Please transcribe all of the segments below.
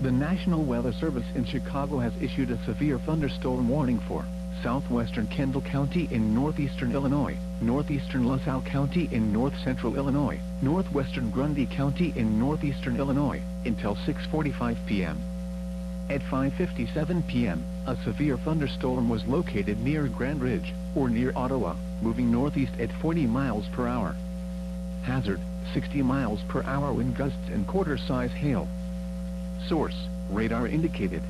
The National Weather Service in Chicago has issued a severe thunderstorm warning for southwestern Kendall County in northeastern Illinois, northeastern LaSalle County in north-central Illinois, northwestern Grundy County in northeastern Illinois, until 6:45 p.m. At 5:57 p.m., a severe thunderstorm was located near Grand Ridge, or near Ottawa, moving northeast at 40 miles per hour. Hazard, 60 miles per hour wind gusts and quarter-size hail. Source, radar indicated.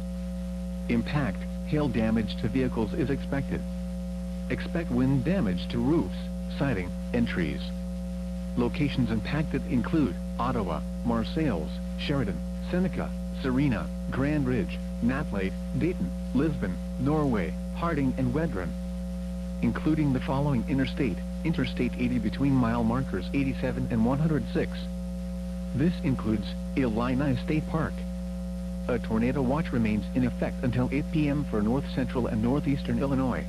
Impact, hail damage to vehicles is expected. Expect wind damage to roofs, siding, and trees. Locations impacted include Ottawa, Marseilles, Sheridan, Seneca, Serena, Grand Ridge, Naplate, Dayton, Lisbon, Norway, Harding and Wedren. Including the following Interstate 80 between mile markers 87 and 106. This includes Illini State Park. A tornado watch remains in effect until 8 p.m. for north-central and northeastern Illinois.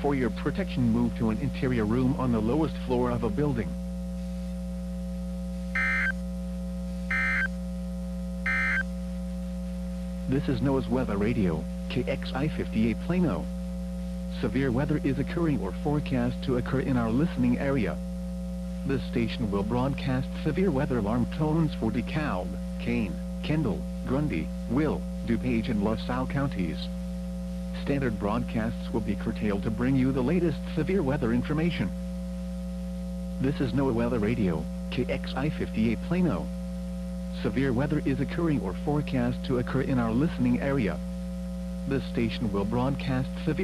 For your protection, move to an interior room on the lowest floor of a building. This is NOAA's Weather Radio, KXI 58 Plano. Severe weather is occurring or forecast to occur in our listening area. This station will broadcast severe weather alarm tones for DeKalb, Kane, Kendall, Grundy, Will, DuPage and LaSalle counties. Standard broadcasts will be curtailed to bring you the latest severe weather information. This is NOAA Weather Radio, KXI 58 Plano. Severe weather is occurring or forecast to occur in our listening area. This station will broadcast severe